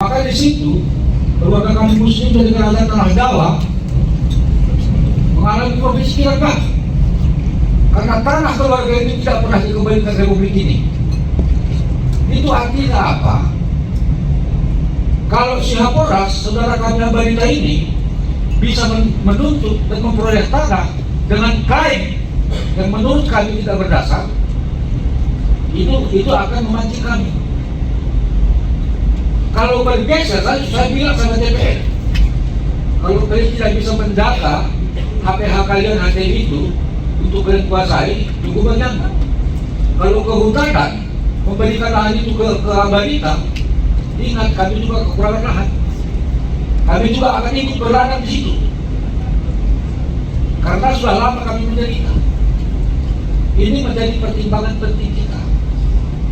Maka di situ keluarga kami Muslim dari kerajaan Tanah Jawa mengalami kemiskinan, Pak. Karena tanah keluarga itu tidak pernah dikembalikan Republik ini. Itu artinya apa? Kalau si Haporas, saudara kami Ambarita ini, bisa menuntut dan memperoleh tanah dengan klaim yang menurut kami tidak berdasar, itu akan memancing kami. Kalau bergeser, saya bilang sama DPR, kalau kalian tidak bisa menjaga HPH kalian HTI itu untuk kalian kuasai, cukup banyak. Kalau kehutanan memberikan lahan itu ke Ambarita, ingat kami juga kekurangan lahan. Kami juga akan ikut berladang di situ. Karena sudah lama kami menderita. Ini menjadi pertimbangan penting kita.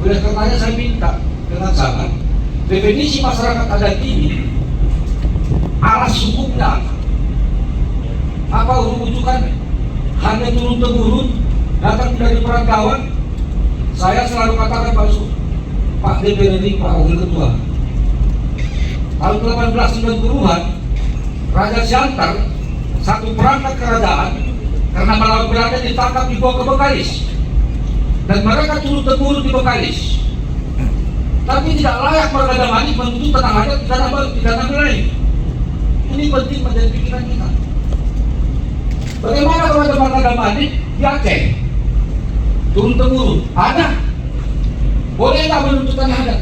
Oleh karenanya saya minta dengan sangat, definisi masyarakat adat ini, alas hukumnya apa rujukannya? Hanya turun-temurun datang dari perantauan. Saya selalu katakan Pak DPR ini, Pak Wakil Ketua, tahun 1890-an Raja Siantar, satu perangkat kerajaan, karena melawan Belanda ditangkap dibawa ke Bengkalis, dan mereka turun-temurun di Bengkalis. Tapi tidak layak warga Damani menuntut tanah adat pidana lain. Ini penting menjadi pikiran kita. Bagaimana kalau ada warga Damani di Aceh turun-temurun? Ada. Boleh nggak menuntut tanah adat?